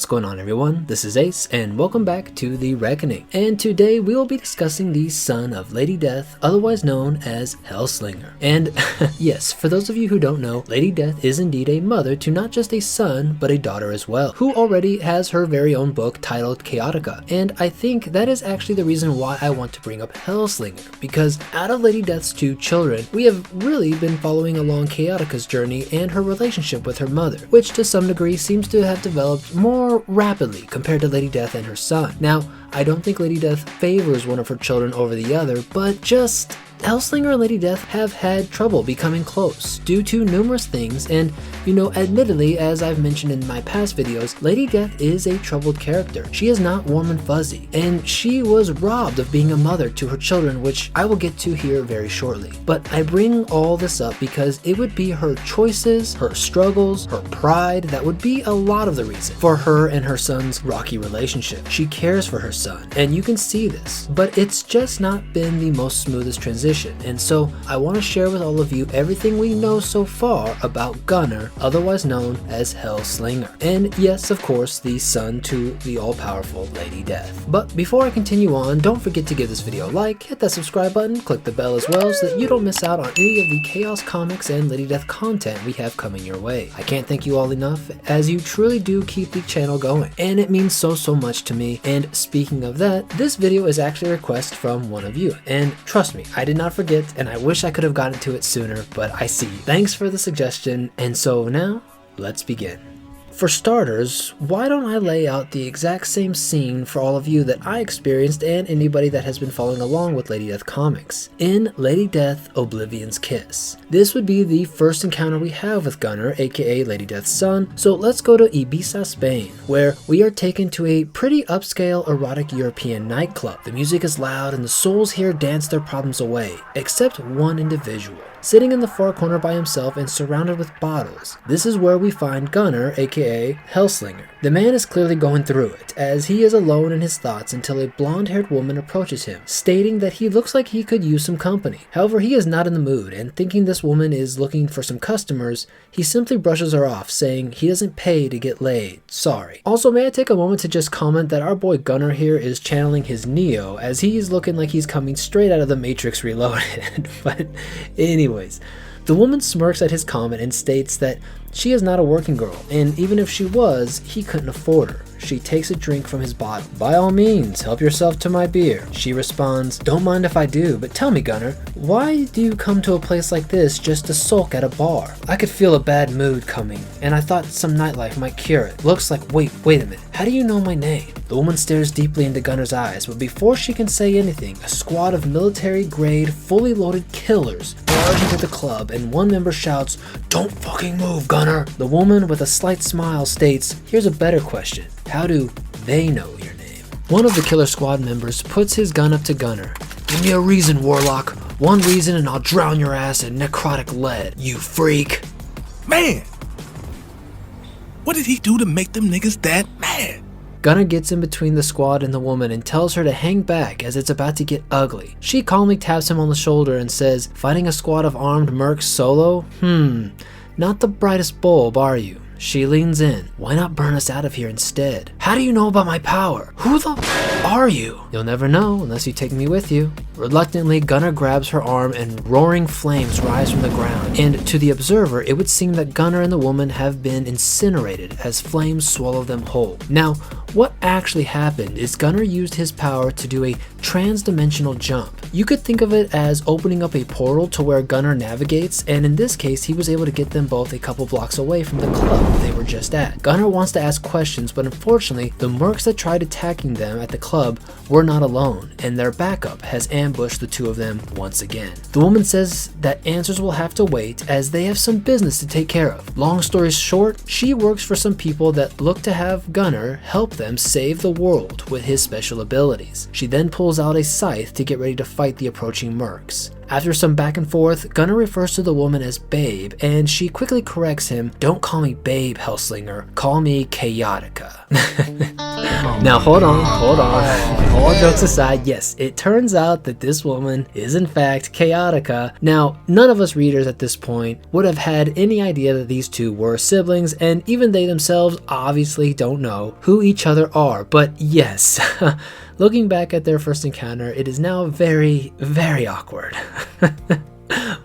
What's going on, everyone? This is Ace, and welcome back to The Reckoning. And today we will be discussing the son of Lady Death, otherwise known as Hellslinger. And yes, for those of you who don't know, Lady Death is indeed a mother to not just a son, but a daughter as well, who already has her very own book titled Chaotica. And I think that is actually the reason why I want to bring up Hellslinger, because out of Lady Death's two children, we have really been following along Chaotica's journey and her relationship with her mother, which to some degree seems to have developed more rapidly compared to Lady Death and her son. Now, I don't think Lady Death favors one of her children over the other, but just Hellslinger and Lady Death have had trouble becoming close due to numerous things, and admittedly, as I've mentioned in my past videos, Lady Death is a troubled character. She is not warm and fuzzy, and she was robbed of being a mother to her children, which I will get to here very shortly. But I bring all this up because it would be her choices, her struggles, her pride that would be a lot of the reason for her and her son's rocky relationship. She cares for her son, and you can see this, but it's just not been the most smoothest transition. And so I want to share with all of you everything we know so far about Gunnar, otherwise known as Hellslinger. And yes, of course, the son to the all-powerful Lady Death. But before I continue on, don't forget to give this video a like, hit that subscribe button, click the bell as well so that you don't miss out on any of the Chaos Comics and Lady Death content we have coming your way. I can't thank you all enough, as you truly do keep the channel going, and it means so much to me. And speaking of that, this video is actually a request from one of you, and trust me, I did not forget, and I wish I could have gotten to it sooner, but I see you. Thanks for the suggestion, and so now, let's begin. For starters, why don't I lay out the exact same scene for all of you that I experienced and anybody that has been following along with Lady Death comics. In Lady Death Oblivion's Kiss. This would be the first encounter we have with Gunnar, aka Lady Death's son, so let's go to Ibiza, Spain, where we are taken to a pretty upscale erotic European nightclub. The music is loud and the souls here dance their problems away, except one individual, sitting in the far corner by himself and surrounded with bottles. This is where we find Gunnar, aka Hellslinger. The man is clearly going through it, as he is alone in his thoughts until a blonde-haired woman approaches him, stating that he looks like he could use some company. However, he is not in the mood, and thinking this woman is looking for some customers, he simply brushes her off, saying he doesn't pay to get laid. Sorry. Also, may I take a moment to just comment that our boy Gunnar here is channeling his Neo, as he's looking like he's coming straight out of the Matrix Reloaded. But anyways, the woman smirks at his comment and states that she is not a working girl, and even if she was, he couldn't afford her. She takes a drink from his bottle. By all means, help yourself to my beer. She responds, don't mind if I do, but tell me, Gunnar, why do you come to a place like this just to sulk at a bar? I could feel a bad mood coming, and I thought some nightlife might cure it. Looks like, wait a minute, how do you know my name? The woman stares deeply into Gunnar's eyes, but before she can say anything, a squad of military-grade, fully loaded killers barge into the club, and one member shouts, don't fucking move, Gunnar. The woman, with a slight smile, states, here's a better question. How do they know your name? One of the killer squad members puts his gun up to Gunnar. Give me a reason, Warlock. One reason and I'll drown your ass in necrotic lead, you freak. Man! What did he do to make them niggas that mad? Gunnar gets in between the squad and the woman and tells her to hang back as it's about to get ugly. She calmly taps him on the shoulder and says, fighting a squad of armed mercs solo? Not the brightest bulb, are you? She leans in. Why not burn us out of here instead? How do you know about my power? Who the are you? You'll never know unless you take me with you. Reluctantly, Gunnar grabs her arm and roaring flames rise from the ground. And to the observer, it would seem that Gunnar and the woman have been incinerated as flames swallow them whole. Now, what actually happened is Gunnar used his power to do a trans-dimensional jump. You could think of it as opening up a portal to where Gunnar navigates, and in this case, he was able to get them both a couple blocks away from the club they were just at. Gunnar wants to ask questions, but unfortunately, the mercs that tried attacking them at the club were not alone, and their backup has ambushed the two of them once again. The woman says that answers will have to wait as they have some business to take care of. Long story short, she works for some people that look to have Gunnar help them save the world with his special abilities. She then pulls out a scythe to get ready to fight the approaching mercs. After some back and forth, Gunnar refers to the woman as Babe, and she quickly corrects him, don't call me Babe, Hellslinger, call me Chaotica. Now hold on. All jokes aside, yes, it turns out that this woman is in fact Chaotica. Now, none of us readers at this point would have had any idea that these two were siblings, and even they themselves obviously don't know who each other are. But yes, looking back at their first encounter, it is now very, very awkward.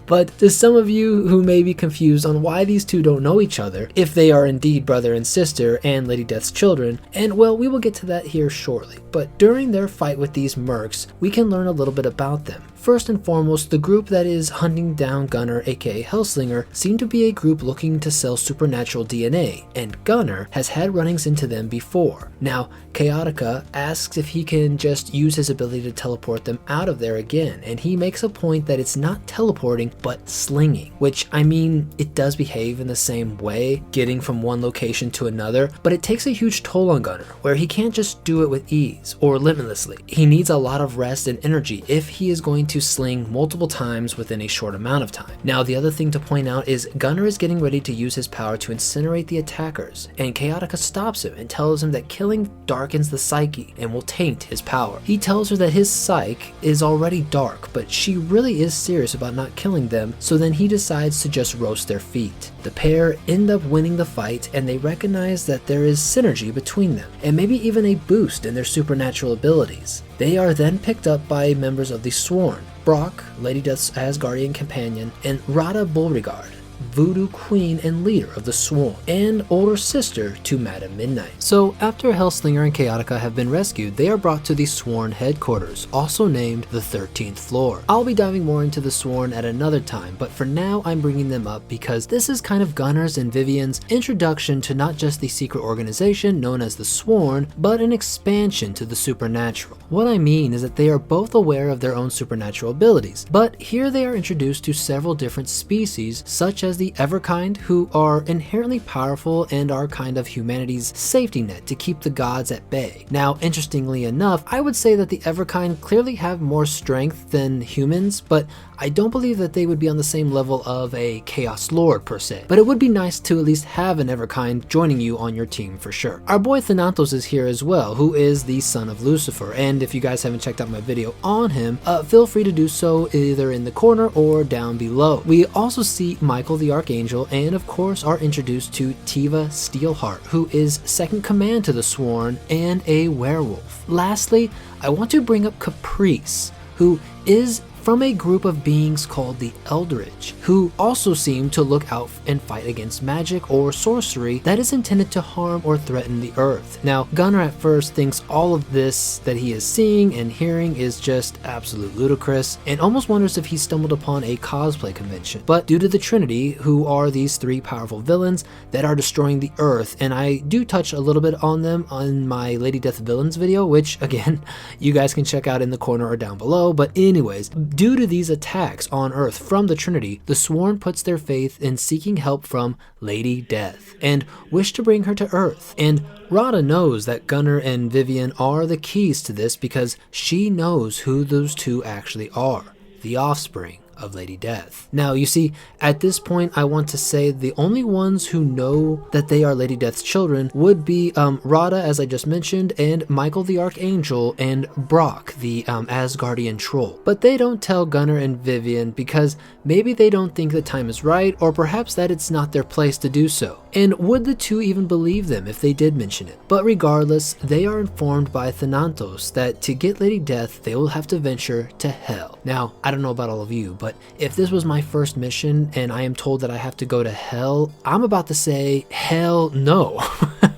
But to some of you who may be confused on why these two don't know each other, if they are indeed brother and sister and Lady Death's children, and well, we will get to that here shortly, but during their fight with these mercs, we can learn a little bit about them. First and foremost, the group that is hunting down Gunnar, aka Hellslinger, seem to be a group looking to sell supernatural DNA, and Gunnar has had run-ins into them before. Now, Chaotica asks if he can just use his ability to teleport them out of there again, and he makes a point that it's not teleporting, but slinging, which, I mean, it does behave in the same way, getting from one location to another, but it takes a huge toll on Gunnar, where he can't just do it with ease, or limitlessly. He needs a lot of rest and energy if he is going to sling multiple times within a short amount of time. Now, the other thing to point out is Gunnar is getting ready to use his power to incinerate the attackers, and Chaotica stops him and tells him that killing darkens the psyche and will taint his power. He tells her that his psyche is already dark, but she really is serious about not killing them, so then he decides to just roast their feet. The pair end up winning the fight, and they recognize that there is synergy between them, and maybe even a boost in their supernatural abilities. They are then picked up by members of the Sworn, Brock, Lady Death's Asgardian companion, and Rada Beauregard, Voodoo Queen and leader of the Sworn, and older sister to Madame Midnight. So after Hellslinger and Chaotica have been rescued, they are brought to the Sworn headquarters, also named the 13th floor. I'll be diving more into the Sworn at another time, but for now I'm bringing them up because this is kind of Gunnar's and Vivian's introduction to not just the secret organization known as the Sworn, but an expansion to the supernatural. What I mean is that they are both aware of their own supernatural abilities, but here they are introduced to several different species, such as the Everkind, who are inherently powerful and are kind of humanity's safety net to keep the gods at bay. Now, interestingly enough, I would say that the Everkind clearly have more strength than humans, but I don't believe that they would be on the same level of a Chaos Lord per se, but it would be nice to at least have an Everkind joining you on your team for sure. Our boy Thanatos is here as well, who is the son of Lucifer, and if you guys haven't checked out my video on him, feel free to do so either in the corner or down below. We also see Michael the Archangel, and of course are introduced to Tiva Steelheart, who is second command to the Sworn and a werewolf. Lastly, I want to bring up Caprice, who is from a group of beings called the Eldritch, who also seem to look out and fight against magic or sorcery that is intended to harm or threaten the earth. Now, Gunnar at first thinks all of this that he is seeing and hearing is just absolute ludicrous, and almost wonders if he stumbled upon a cosplay convention. But due to the Trinity, who are these three powerful villains that are destroying the earth, and I do touch a little bit on them on my Lady Death villains video, which again, you guys can check out in the corner or down below, but anyways, due to these attacks on Earth from the Trinity, the Sworn puts their faith in seeking help from Lady Death and wish to bring her to Earth. And Rada knows that Gunnar and Vivian are the keys to this because she knows who those two actually are, the offspring of Lady Death. Now, you see, at this point, I want to say the only ones who know that they are Lady Death's children would be Rada, as I just mentioned, and Michael the Archangel, and Brock, the Asgardian troll. But they don't tell Gunnar and Vivian because maybe they don't think the time is right, or perhaps that it's not their place to do so. And would the two even believe them if they did mention it? But regardless, they are informed by Thanatos that to get Lady Death, they will have to venture to Hell. Now, I don't know about all of you, but if this was my first mission and I am told that I have to go to Hell, I'm about to say, hell no.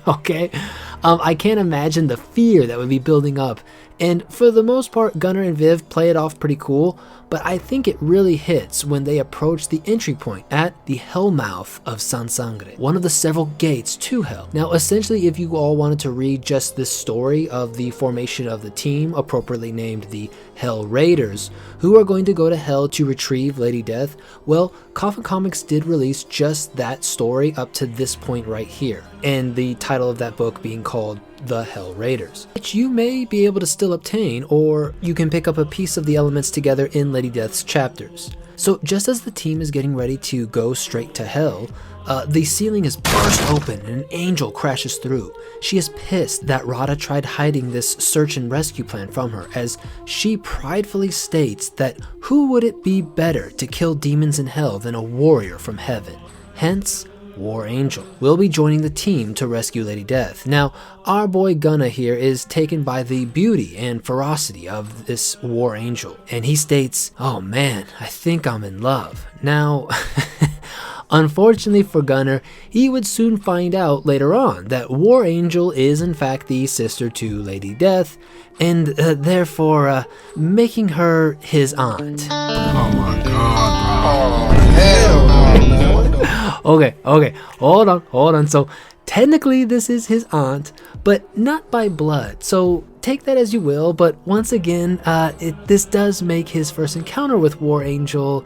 Okay? I can't imagine the fear that would be building up. And for the most part, Gunnar and Viv play it off pretty cool, but I think it really hits when they approach the entry point at the hell mouth of San Sangre, one of the several gates to hell. Now, essentially, if you all wanted to read just this story of the formation of the team, appropriately named the Hell Raiders, who are going to go to hell to retrieve Lady Death, well, Coffin Comics did release just that story up to this point right here, and the title of that book being called The Hell Raiders, which you may be able to still obtain, or you can pick up a piece of the elements together in Lady Death's chapters. So just as the team is getting ready to go straight to hell, The ceiling is burst open and an angel crashes through. She is pissed that Radha tried hiding this search and rescue plan from her, as she pridefully states that who would it be better to kill demons in hell than a warrior from heaven? Hence, War Angel will be joining the team to rescue Lady Death. Now, our boy Gunnar here is taken by the beauty and ferocity of this War Angel, and he states, "Oh man, I think I'm in love." Now, unfortunately for Gunnar, he would soon find out later on that War Angel is in fact the sister to Lady Death, and therefore making her his aunt. Oh my god, bro. Oh, hell no. Okay, hold on. So technically this is his aunt, but not by blood. So take that as you will, but once again, this does make his first encounter with War Angel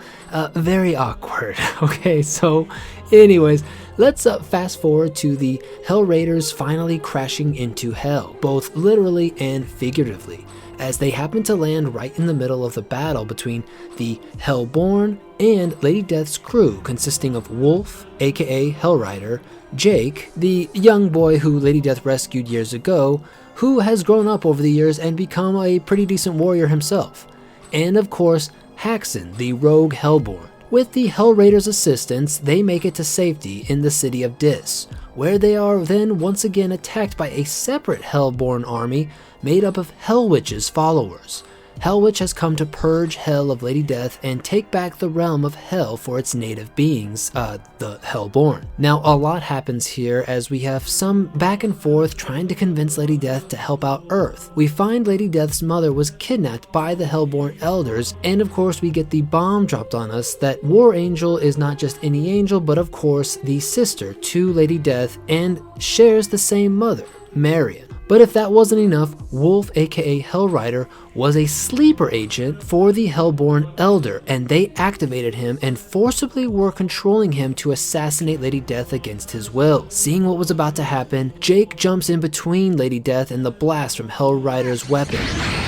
very awkward. Okay, so anyways, let's fast forward to the Hell Raiders finally crashing into hell, both literally and figuratively, as they happen to land right in the middle of the battle between the Hellborn and Lady Death's crew, consisting of Wolf, aka Hellrider, Jake, the young boy who Lady Death rescued years ago, who has grown up over the years and become a pretty decent warrior himself, and of course, Haxon, the rogue Hellborn. With the Hell Raiders' assistance, they make it to safety in the city of Dis, where they are then once again attacked by a separate Hellborn army made up of Hell Witch's followers. Hell Witch has come to purge Hell of Lady Death and take back the realm of Hell for its native beings, the Hellborn. Now, a lot happens here as we have some back and forth trying to convince Lady Death to help out Earth. We find Lady Death's mother was kidnapped by the Hellborn elders, and of course we get the bomb dropped on us that War Angel is not just any angel, but of course the sister to Lady Death and shares the same mother, Marion. But if that wasn't enough, Wolf aka Hellrider was a sleeper agent for the Hellborn Elder, and they activated him and forcibly were controlling him to assassinate Lady Death against his will. Seeing what was about to happen, Jake jumps in between Lady Death and the blast from Hellrider's weapon,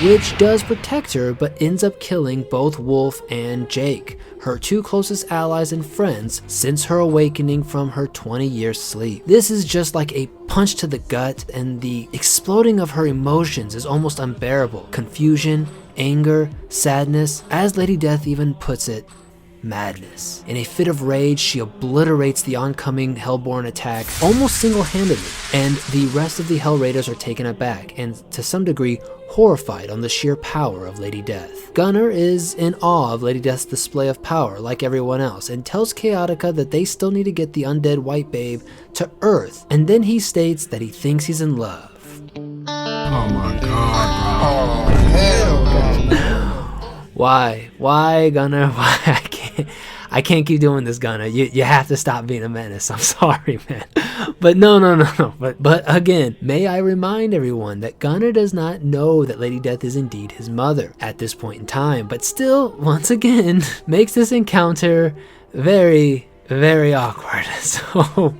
which does protect her but ends up killing both Wolf and Jake, her two closest allies and friends since her awakening from her 20-year sleep. This is just like a punch to the gut, and the exploding of her emotions is almost unbearable. Confusion, anger, sadness, as Lady Death even puts it, madness. In a fit of rage, she obliterates the oncoming Hellborn attack almost single-handedly, and the rest of the Hell Raiders are taken aback and to some degree horrified on the sheer power of Lady Death. Gunnar is in awe of Lady Death's display of power like everyone else and tells Chaotica that they still need to get the undead white babe to Earth, and then he states that he thinks he's in love. Oh my god, Oh, hell no. Why, Gunnar? Why? I can't keep doing this, Gunnar. You have to stop being a menace. I'm sorry, man. But no. But again, may I remind everyone that Gunnar does not know that Lady Death is indeed his mother at this point in time, but still, once again, makes this encounter very, very awkward. So,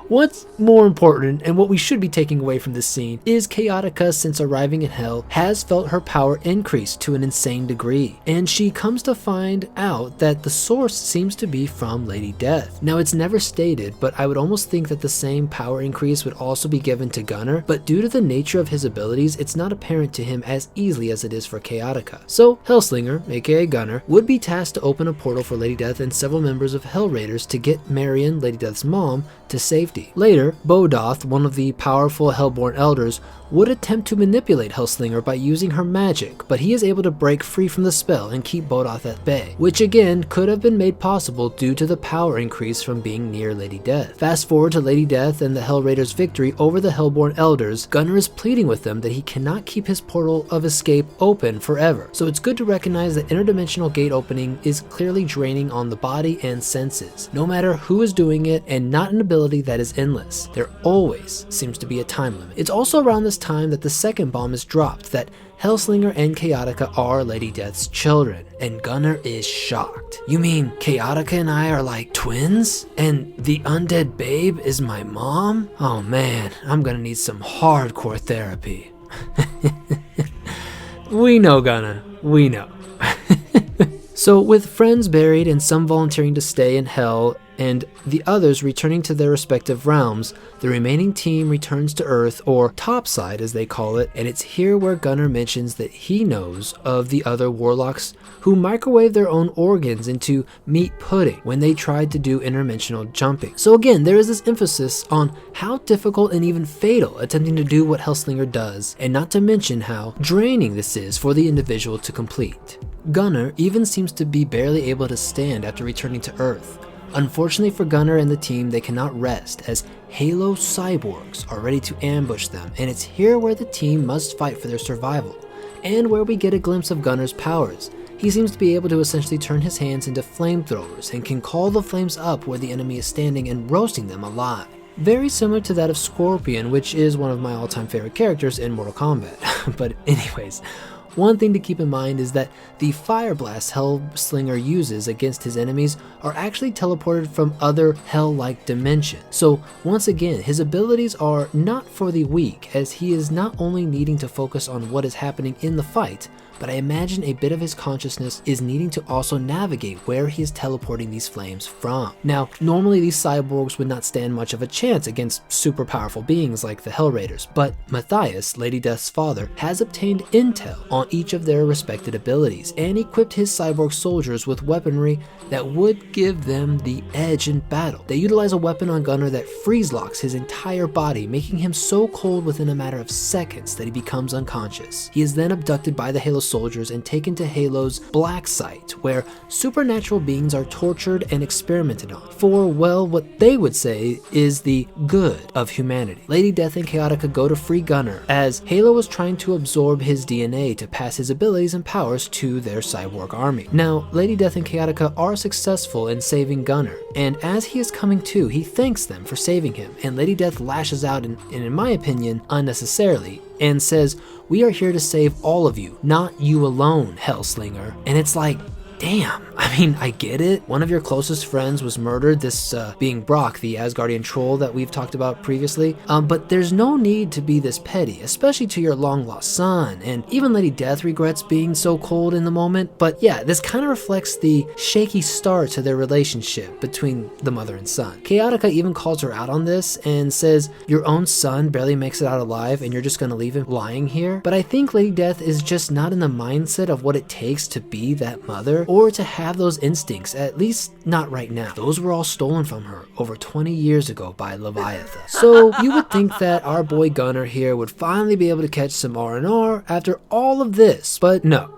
what's more important, and what we should be taking away from this scene, is Chaotica, since arriving in Hell, has felt her power increase to an insane degree, and she comes to find out that the source seems to be from Lady Death. Now, it's never stated, but I would almost think that the same power increase would also be given to Gunnar, but due to the nature of his abilities, it's not apparent to him as easily as it is for Chaotica. So, Hellslinger, aka Gunnar, would be tasked to open a portal for Lady Death and several members of Hell Raiders to get Marion, Lady Death's mom, to safety. Later, Bodoth, one of the powerful Hellborn elders, would attempt to manipulate Hellslinger by using her magic, but he is able to break free from the spell and keep Bodoth at bay, which again could have been made possible due to the power increase from being near Lady Death. Fast forward to Lady Death and the Hell Raiders' victory over the Hellborn elders. Gunnar is pleading with them that he cannot keep his portal of escape open forever, so it's good to recognize that interdimensional gate opening is clearly draining on the body and senses, no matter who is doing it, and not an ability that is endless. There always seems to be a time limit. It's also around this time that the second bomb is dropped, that Hellslinger and Chaotica are Lady Death's children, and Gunnar is shocked. You mean Chaotica and I are like twins? And the undead babe is my mom? Oh man, I'm gonna need some hardcore therapy. We know, Gunnar, we know. So with friends buried and some volunteering to stay in Hell, and the others returning to their respective realms, the remaining team returns to Earth, or topside as they call it, and it's here where Gunnar mentions that he knows of the other warlocks who microwave their own organs into meat pudding when they tried to do interdimensional jumping. So again, there is this emphasis on how difficult and even fatal attempting to do what Hellslinger does, and not to mention how draining this is for the individual to complete. Gunnar even seems to be barely able to stand after returning to Earth. Unfortunately for Gunnar and the team, they cannot rest as Halo cyborgs are ready to ambush them, and it's here where the team must fight for their survival, and where we get a glimpse of Gunnar's powers. He seems to be able to essentially turn his hands into flamethrowers and can call the flames up where the enemy is standing and roasting them alive. Very similar to that of Scorpion, which is one of my all-time favorite characters in Mortal Kombat. But anyways, one thing to keep in mind is that the fire blasts Hellslinger uses against his enemies are actually teleported from other hell-like dimensions. So once again, his abilities are not for the weak, as he is not only needing to focus on what is happening in the fight, but I imagine a bit of his consciousness is needing to also navigate where he is teleporting these flames from. Now, normally these cyborgs would not stand much of a chance against super powerful beings like the Hell Raiders, but Matthias, Lady Death's father, has obtained intel on each of their respected abilities and equipped his cyborg soldiers with weaponry that would give them the edge in battle. They utilize a weapon on Gunnar that freeze locks his entire body, making him so cold within a matter of seconds that he becomes unconscious. He is then abducted by the Halo soldiers and taken to Halo's black site, where supernatural beings are tortured and experimented on for, well, what they would say is the good of humanity. Lady Death and Chaotica go to free Gunnar, as Halo was trying to absorb his DNA to pass his abilities and powers to their cyborg army. Now, Lady Death and Chaotica are successful in saving Gunnar, and as he is coming to, he thanks them for saving him, and Lady Death lashes out, and in my opinion, unnecessarily, and says, "We are here to save all of you, not you alone, Hellslinger." And it's like, damn, I mean, I get it. One of your closest friends was murdered, this being Brock, the Asgardian troll that we've talked about previously. But there's no need to be this petty, especially to your long-lost son. And even Lady Death regrets being so cold in the moment. But yeah, this kind of reflects the shaky start to their relationship between the mother and son. Chaotica even calls her out on this and says, "Your own son barely makes it out alive and you're just gonna leave him lying here?" But I think Lady Death is just not in the mindset of what it takes to be that mother, or to have those instincts, at least not right now. Those were all stolen from her over 20 years ago by Leviathan. So you would think that our boy Gunnar here would finally be able to catch some R&R after all of this, but no.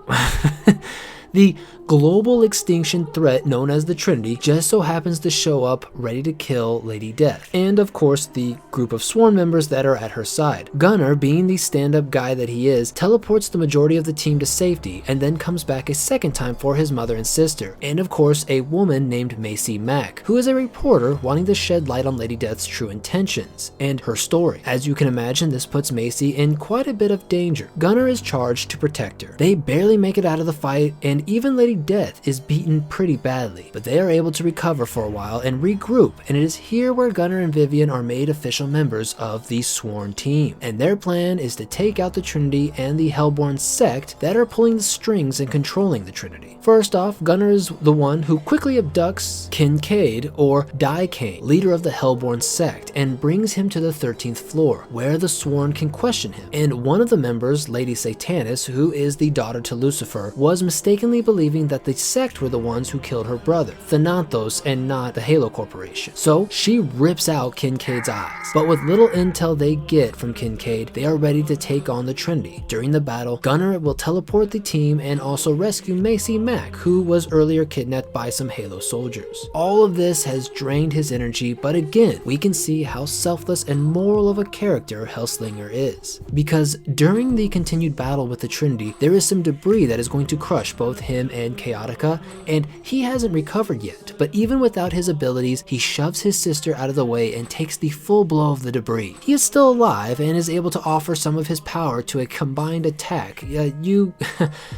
The global extinction threat known as the Trinity just so happens to show up ready to kill Lady Death, and of course the group of sworn members that are at her side. Gunnar, being the stand-up guy that he is, teleports the majority of the team to safety and then comes back a second time for his mother and sister, and of course a woman named Macy Mack, who is a reporter wanting to shed light on Lady Death's true intentions and her story. As you can imagine, this puts Macy in quite a bit of danger. Gunnar is charged to protect her. They barely make it out of the fight, and even Lady Death is beaten pretty badly, but they are able to recover for a while and regroup, and it is here where Gunnar and Vivian are made official members of the sworn team, and their plan is to take out the Trinity and the Hellborn sect that are pulling the strings and controlling the Trinity. First off, Gunnar is the one who quickly abducts Kincaid, or Daikane, leader of the Hellborn sect, and brings him to the 13th floor, where the sworn can question him, and one of the members, Lady Satanis, who is the daughter to Lucifer, was mistakenly believing that the sect were the ones who killed her brother, Thanatos, and not the Halo Corporation. So she rips out Kincaid's eyes. But with little intel they get from Kincaid, they are ready to take on the Trinity. During the battle, Gunnar will teleport the team and also rescue Macy Mack, who was earlier kidnapped by some Halo soldiers. All of this has drained his energy, but again, we can see how selfless and moral of a character Hellslinger is. Because during the continued battle with the Trinity, there is some debris that is going to crush both him and Chaotica, and he hasn't recovered yet, but even without his abilities, he shoves his sister out of the way and takes the full blow of the debris. He is still alive and is able to offer some of his power to a combined attack. You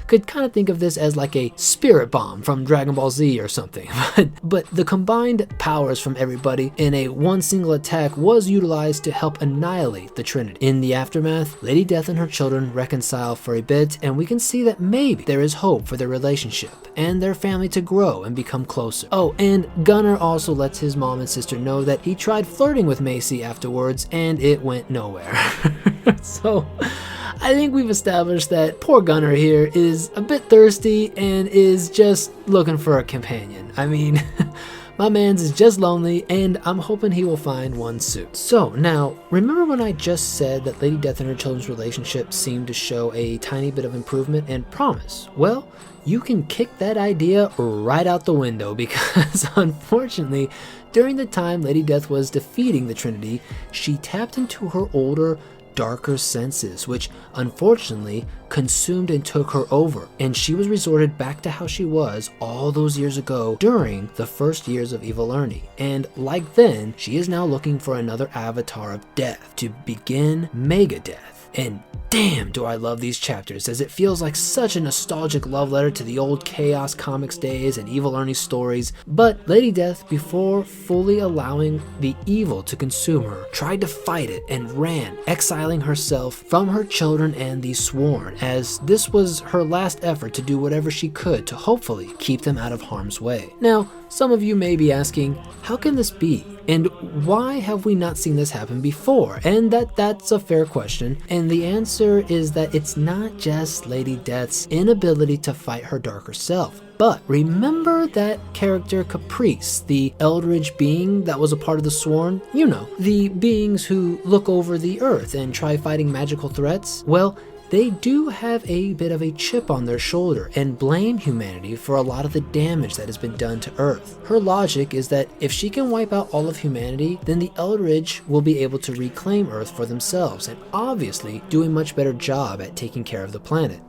could kind of think of this as like a spirit bomb from Dragon Ball Z or something, but the combined powers from everybody in a one single attack was utilized to help annihilate the Trinity. In the aftermath, Lady Death and her children reconcile for a bit, and we can see that maybe there is hope for their relationship. friendship and their family to grow and become closer. Oh, and Gunnar also lets his mom and sister know that he tried flirting with Macy afterwards and it went nowhere. So I think we've established that poor Gunnar here is a bit thirsty and is just looking for a companion. I mean, my man's is just lonely, and I'm hoping he will find one soon. So now, remember when I just said that Lady Death and her children's relationship seemed to show a tiny bit of improvement and promise? Well, you can kick that idea right out the window, because unfortunately, during the time Lady Death was defeating the Trinity, she tapped into her older, darker senses, which unfortunately consumed and took her over, and she was resorted back to how she was all those years ago during the first years of Evil Ernie. And like then, she is now looking for another avatar of death to begin Mega Death. And damn, do I love these chapters, as it feels like such a nostalgic love letter to the old Chaos Comics days and Evil Ernie stories. But Lady Death, before fully allowing the evil to consume her, tried to fight it and ran, exiling herself from her children and the Sworn, as this was her last effort to do whatever she could to hopefully keep them out of harm's way. Now, some of you may be asking, how can this be? And why have we not seen this happen before? And that's a fair question. And the answer is that it's not just Lady Death's inability to fight her darker self. But remember that character Caprice, the eldritch being that was a part of the Sworn? You know, the beings who look over the earth and try fighting magical threats? Well, they do have a bit of a chip on their shoulder and blame humanity for a lot of the damage that has been done to Earth. Her logic is that if she can wipe out all of humanity, then the Eldritch will be able to reclaim Earth for themselves, and obviously do a much better job at taking care of the planet.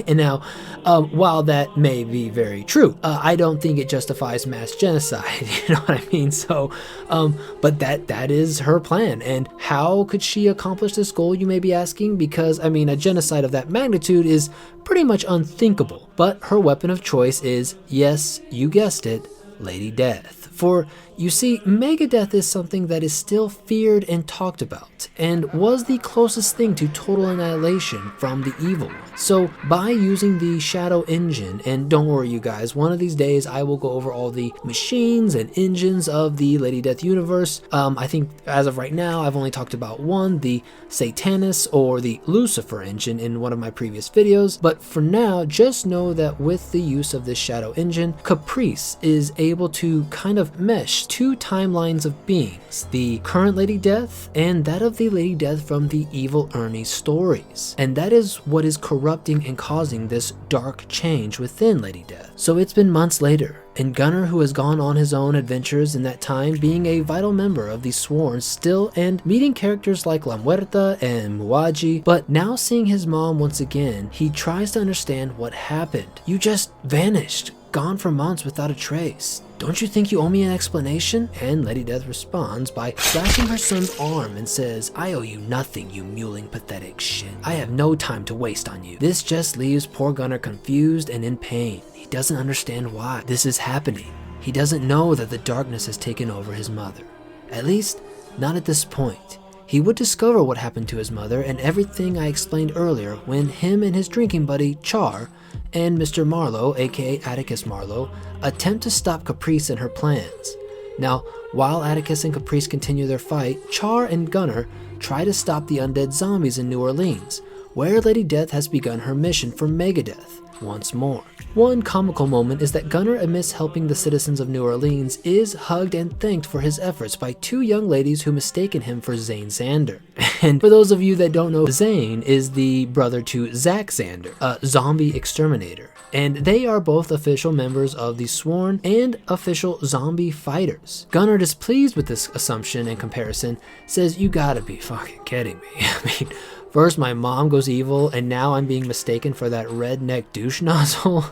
And now, while that may be very true, I don't think it justifies mass genocide, you know what I mean? So, but that is her plan. And how could she accomplish this goal, you may be asking? Because, I mean, a genocide of that magnitude is pretty much unthinkable. But her weapon of choice is, yes, you guessed it, Lady Death. For, you see, Mega Death is something that is still feared and talked about, and was the closest thing to total annihilation from the evil one. So, by using the Shadow Engine, and don't worry you guys, one of these days I will go over all the machines and engines of the Lady Death universe. I think as of right now, I've only talked about one, the Satanus or the Lucifer engine in one of my previous videos, but for now, just know that with the use of this Shadow Engine, Caprice is able to kind of mesh two timelines of beings, the current Lady Death and that of the Lady Death from the Evil Ernie stories. And that is what is corrupting and causing this dark change within Lady Death. So it's been months later, and Gunnar, who has gone on his own adventures in that time, being a vital member of the Sworn still, and meeting characters like La Muerta and Muaji, but now seeing his mom once again, he tries to understand what happened. You just vanished, gone for months without a trace. Don't you think you owe me an explanation? And Lady Death responds by slashing her son's arm and says, I owe you nothing, you mewling pathetic shit. I have no time to waste on you. This just leaves poor Gunnar confused and in pain. He doesn't understand why this is happening. He doesn't know that the darkness has taken over his mother. At least, not at this point. He would discover what happened to his mother and everything I explained earlier when him and his drinking buddy, Char, and Mr. Marlowe, aka Atticus Marlowe, attempt to stop Caprice and her plans. Now, while Atticus and Caprice continue their fight, Char and Gunnar try to stop the undead zombies in New Orleans, where Lady Death has begun her mission for Mega Death once more. One comical moment is that Gunnar, amidst helping the citizens of New Orleans, is hugged and thanked for his efforts by two young ladies who mistaken him for Zane Zander. And for those of you that don't know, Zane is the brother to Zack Zander, a zombie exterminator. And they are both official members of the Sworn and official zombie fighters. Gunnar, displeased with this assumption and comparison, says, you gotta be fucking kidding me. I mean, first my mom goes evil, and now I'm being mistaken for that redneck douche nozzle.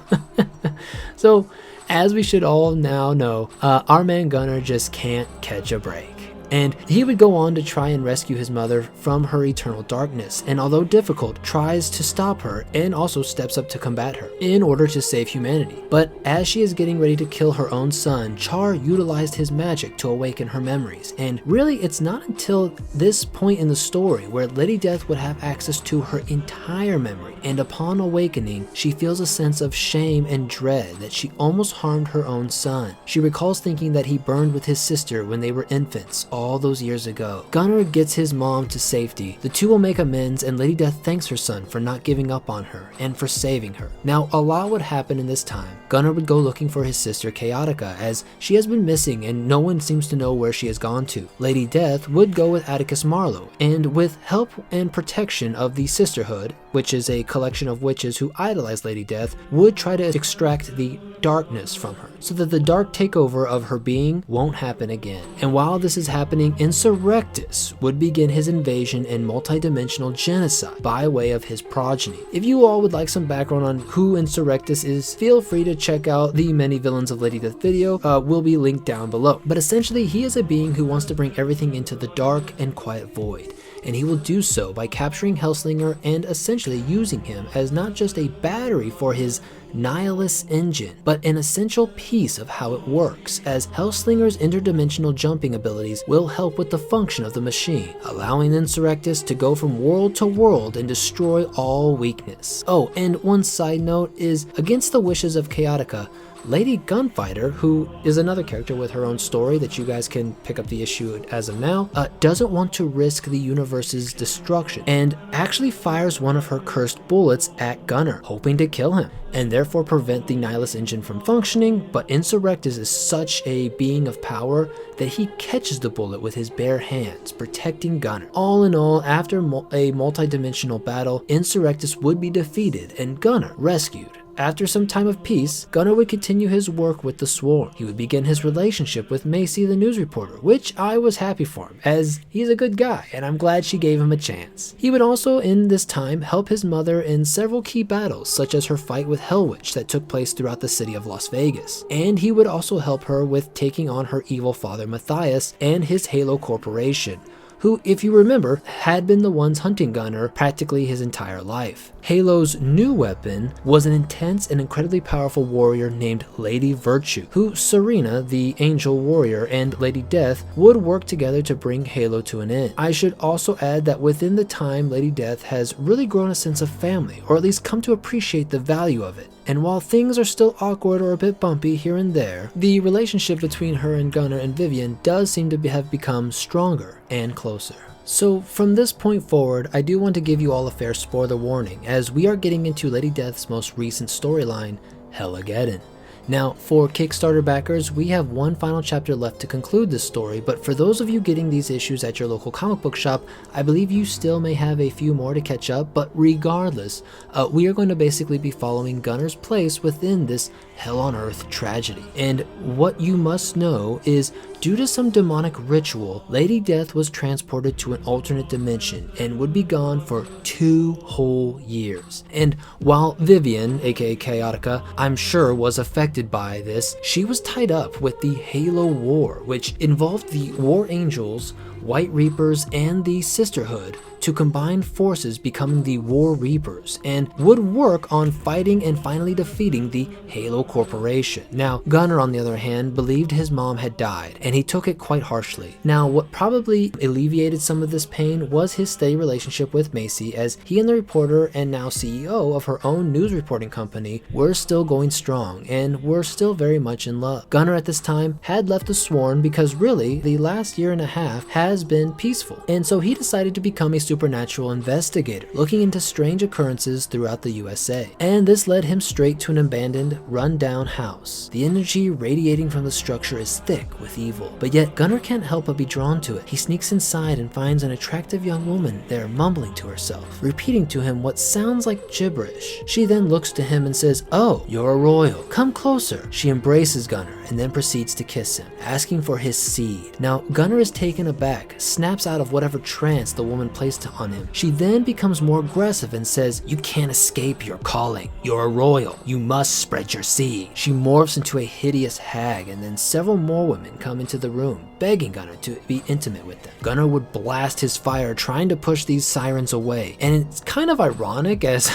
So, as we should all now know, our man Gunnar just can't catch a break. and he would go on to try and rescue his mother from her eternal darkness, and although difficult, tries to stop her and also steps up to combat her in order to save humanity. But as she is getting ready to kill her own son, Char utilized his magic to awaken her memories, and really it's not until this point in the story where Lady Death would have access to her entire memory, and upon awakening, she feels a sense of shame and dread that she almost harmed her own son. She recalls thinking that he burned with his sister when they were infants all those years ago. Gunnar gets his mom to safety. The two will make amends, and Lady Death thanks her son for not giving up on her and for saving her. Now, a lot would happen in this time. Gunnar would go looking for his sister Chaotica, as she has been missing and no one seems to know where she has gone to. Lady Death would go with Atticus Marlowe, and with help and protection of the Sisterhood, which is a collection of witches who idolize Lady Death, would try to extract the darkness from her so that the dark takeover of her being won't happen again. And while this is happening, Insurrectus would begin his invasion and multi-dimensional genocide by way of his progeny. If you all would like some background on who Insurrectus is, feel free to check out the Many Villains of Lady Death video, will be linked down below. But essentially, he is a being who wants to bring everything into the dark and quiet void, and he will do so by capturing Hellslinger and essentially using him as not just a battery for his nihilist engine, but an essential piece of how it works, as Hellslinger's interdimensional jumping abilities will help with the function of the machine, allowing Insurrectus to go from world to world and destroy all weakness. Oh, and one side note is, against the wishes of Chaotica, Lady Gunfighter, who is another character with her own story that you guys can pick up the issue as of now, doesn't want to risk the universe's destruction and actually fires one of her cursed bullets at Gunnar, hoping to kill him and therefore prevent the nihilist engine from functioning. But Insurrectus is such a being of power that he catches the bullet with his bare hands, protecting Gunnar. All in all, after a multi-dimensional battle, Insurrectus would be defeated and Gunnar rescued. After some time of peace, Gunnar would continue his work with the Swarm. He would begin his relationship with Macy the news reporter, which I was happy for him, as he's a good guy and I'm glad she gave him a chance. He would also in this time help his mother in several key battles, such as her fight with Hellwitch that took place throughout the city of Las Vegas. And he would also help her with taking on her evil father Matthias and his Halo Corporation, who, if you remember, had been the ones hunting Gunnar practically his entire life. Halo's new weapon was an intense and incredibly powerful warrior named Lady Virtue, who Serena, the angel warrior, and Lady Death would work together to bring Halo to an end. I should also add that within the time, Lady Death has really grown a sense of family, or at least come to appreciate the value of it. And while things are still awkward or a bit bumpy here and there, the relationship between her and Gunnar and Vivian does seem to have become stronger and closer. So from this point forward, I do want to give you all a fair spoiler warning, as we are getting into Lady Death's most recent storyline, Helageddon. Now, for Kickstarter backers, we have one final chapter left to conclude this story, but for those of you getting these issues at your local comic book shop, I believe you still may have a few more to catch up, but regardless, we are going to basically be following Gunnar's place within this Hell on Earth tragedy. And what you must know is, due to some demonic ritual, Lady Death was transported to an alternate dimension and would be gone for 2 whole years. And while Vivian, aka Chaotica, I'm sure was affected by this, she was tied up with the Halo War, which involved the War Angels, White Reapers, and the Sisterhood to combine forces, becoming the War Reapers, and would work on fighting and finally defeating the Halo Corporation. Now, Gunnar, on the other hand, believed his mom had died, and he took it quite harshly. Now, what probably alleviated some of this pain was his steady relationship with Macy, as he and the reporter, and now CEO of her own news reporting company, were still going strong, and were still very much in love. Gunnar at this time had left the Sworn because really, the last year and a half has been peaceful, and so he decided to become a supernatural investigator, looking into strange occurrences throughout the USA. And this led him straight to an abandoned, run-down house. The energy radiating from the structure is thick with evil, but yet Gunnar can't help but be drawn to it. He sneaks inside and finds an attractive young woman there mumbling to herself, repeating to him what sounds like gibberish. She then looks to him and says, "Oh, you're a royal. Come closer." She embraces Gunnar and then proceeds to kiss him, asking for his seed. Now, Gunnar is taken aback, snaps out of whatever trance the woman placed on him. She then becomes more aggressive and says, "You can't escape your calling. You're a royal. You must spread your seed." She morphs into a hideous hag, and then several more women come into the room, begging Gunnar to be intimate with them. Gunnar would blast his fire trying to push these sirens away, and it's kind of ironic as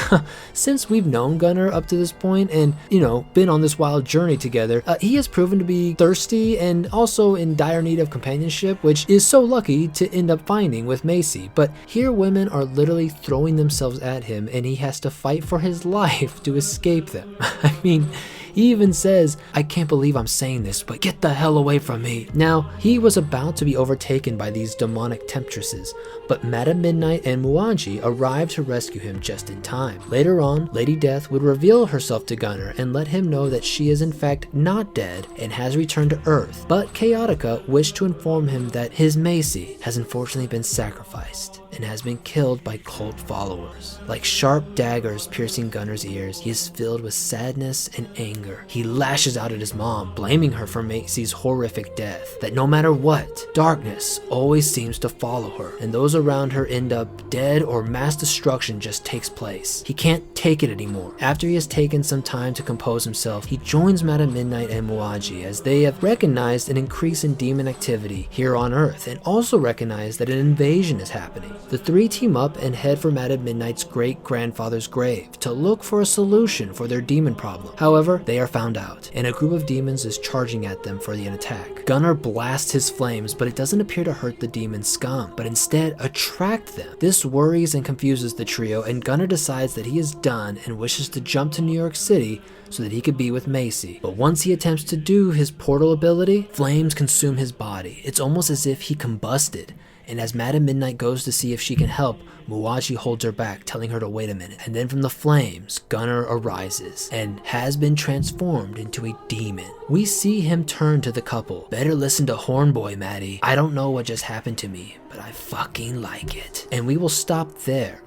since we've known Gunnar up to this point and, you know, been on this wild journey together, he has proven to be thirsty and also in dire need of companionship, which is so lucky to end up finding with Macy. But here women are literally throwing themselves at him and he has to fight for his life to escape them. I mean, he even says, "I can't believe I'm saying this, but get the hell away from me." Now, he was about to be overtaken by these demonic temptresses, but Madame Midnight and Muaji arrived to rescue him just in time. Later on, Lady Death would reveal herself to Gunnar and let him know that she is in fact not dead and has returned to Earth, but Chaotica wished to inform him that his Macy has unfortunately been sacrificed and has been killed by cult followers. Like sharp daggers piercing Gunnar's ears, he is filled with sadness and anger. He lashes out at his mom, blaming her for Macy's horrific death, that no matter what, darkness always seems to follow her, and those around her end up dead or mass destruction just takes place. He can't take it anymore. After he has taken some time to compose himself, he joins Madame Midnight and Muaji as they have recognized an increase in demon activity here on Earth and also recognize that an invasion is happening. The three team up and head for Madame Midnight's great-grandfather's grave to look for a solution for their demon problem. However, they are found out, and a group of demons is charging at them for the attack. Gunnar blasts his flames, but it doesn't appear to hurt the demon scum, but instead attract them. This worries and confuses the trio, and Gunnar decides that he is done and wishes to jump to New York City so that he could be with Macy. But once he attempts to do his portal ability, flames consume his body. It's almost as if he combusted. And as Madame Midnight goes to see if she can help, Muaji holds her back, telling her to wait a minute. And then from the flames, Gunnar arises and has been transformed into a demon. We see him turn to the couple. "Better listen to Hornboy, Maddie. I don't know what just happened to me, but I fucking like it." And we will stop there.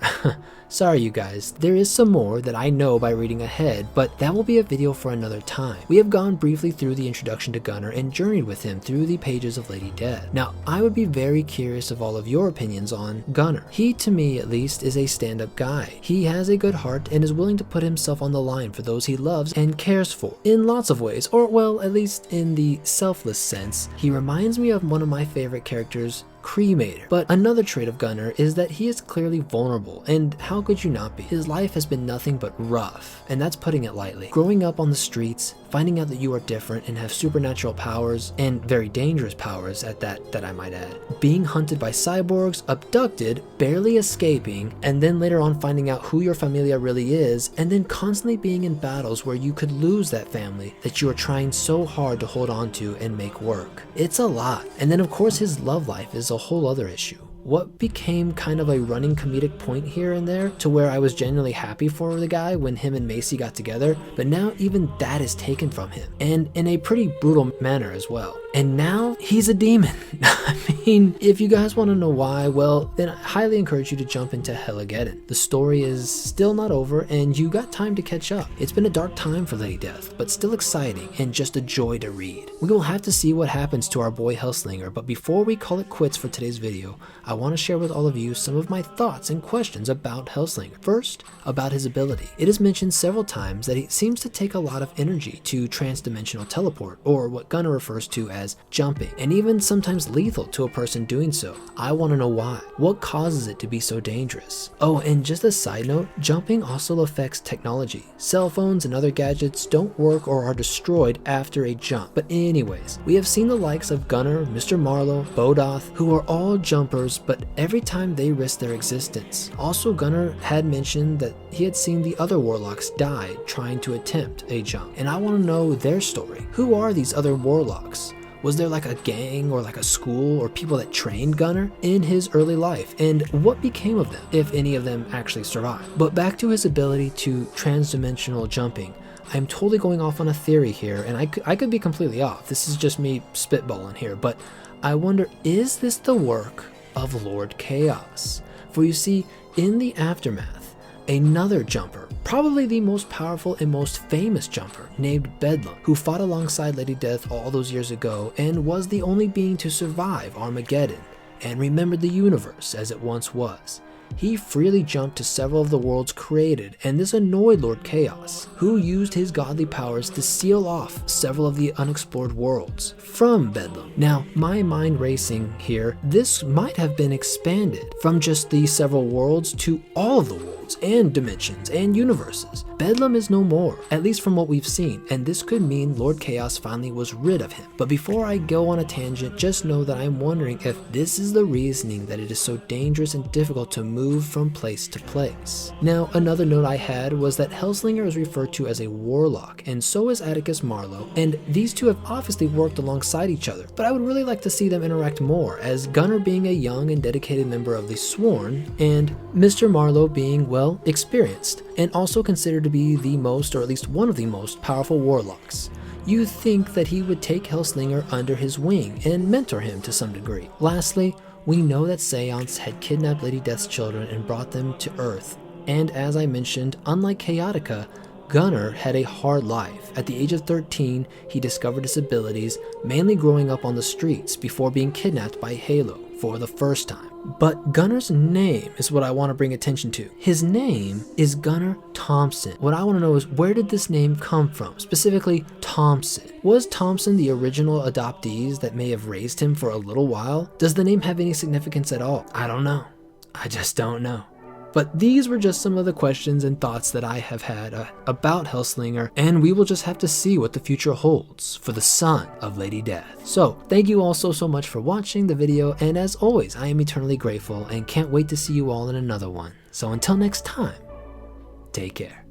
Sorry you guys, there is some more that I know by reading ahead, but that will be a video for another time. We have gone briefly through the introduction to Gunnar and journeyed with him through the pages of Lady Death. Now, I would be very curious of all of your opinions on Gunnar. He, to me at least, is a stand-up guy. He has a good heart and is willing to put himself on the line for those he loves and cares for in lots of ways, or well, at least in the selfless sense. He reminds me of one of my favorite characters, Cremator. But another trait of Gunnar is that he is clearly vulnerable, and how could you not be? His life has been nothing but rough, and that's putting it lightly. Growing up on the streets, finding out that you are different and have supernatural powers, and very dangerous powers at that I might add. Being hunted by cyborgs, abducted, barely escaping, and then later on finding out who your familia really is, and then constantly being in battles where you could lose that family that you are trying so hard to hold on to and make work. It's a lot. And then of course his love life is a whole other issue. What became kind of a running comedic point here and there to where I was genuinely happy for the guy when him and Macy got together, but now even that is taken from him, and in a pretty brutal manner as well. And now he's a demon. I mean, if you guys want to know why, well, then I highly encourage you to jump into Helageddon. The story is still not over and you got time to catch up. It's been a dark time for Lady Death, but still exciting and just a joy to read. We will have to see what happens to our boy Hellslinger, but before we call it quits for today's video, I want to share with all of you some of my thoughts and questions about Hellslinger. First, about his ability. It is mentioned several times that he seems to take a lot of energy to trans-dimensional teleport, or what Gunnar refers to as jumping, and even sometimes lethal to a person doing so. I want to know why. What causes it to be so dangerous? Oh, and just a side note, jumping also affects technology. Cell phones and other gadgets don't work or are destroyed after a jump. But anyways, we have seen the likes of Gunnar, Mr. Marlowe, Bodoth, who are all jumpers, but every time they risk their existence. Also, Gunnar had mentioned that he had seen the other warlocks die trying to attempt a jump, and I want to know their story. Who are these other warlocks? Was there like a gang or like a school or people that trained Gunnar in his early life? And what became of them, if any of them actually survived? But back to his ability to trans-dimensional jumping. I'm totally going off on a theory here, and I could be completely off. This is just me spitballing here, but I wonder, is this the work of Lord Chaos? For you see, in the aftermath, another jumper, probably the most powerful and most famous jumper, named Bedlam, who fought alongside Lady Death all those years ago and was the only being to survive Armageddon and remembered the universe as it once was. he freely jumped to several of the worlds created, and this annoyed Lord Chaos, who used his godly powers to seal off several of the unexplored worlds from Bedlam. Now, my mind racing here, this might have been expanded from just the several worlds to all of the worlds and dimensions and universes. Bedlam is no more, at least from what we've seen, and this could mean Lord Chaos finally was rid of him. But before I go on a tangent, just know that I'm wondering if this is the reasoning that it is so dangerous and difficult to move from place to place. Now, another note I had was that Hellslinger is referred to as a warlock, and so is Atticus Marlowe, and these two have obviously worked alongside each other, but I would really like to see them interact more, as Gunnar being a young and dedicated member of the Sworn, and Mr. Marlowe being, well, experienced, and also considered to be the most, or at least one of the most, powerful warlocks. You think that he would take Hellslinger under his wing and mentor him to some degree. Lastly, we know that Seance had kidnapped Lady Death's children and brought them to Earth, and as I mentioned, unlike Chaotica, Gunnar had a hard life. At the age of 13, he discovered his abilities, mainly growing up on the streets before being kidnapped by Halo for the first time. But Gunnar's name is what I want to bring attention to. His name is Gunnar Thompson. What I want to know is, where did this name come from? Specifically, Thompson. Was Thompson the original adoptees that may have raised him for a little while? Does the name have any significance at all? I don't know. I just don't know. But these were just some of the questions and thoughts that I have had about Hellslinger, and we will just have to see what the future holds for the son of Lady Death. So, thank you all so much for watching the video, and as always, I am eternally grateful and can't wait to see you all in another one. So until next time, take care.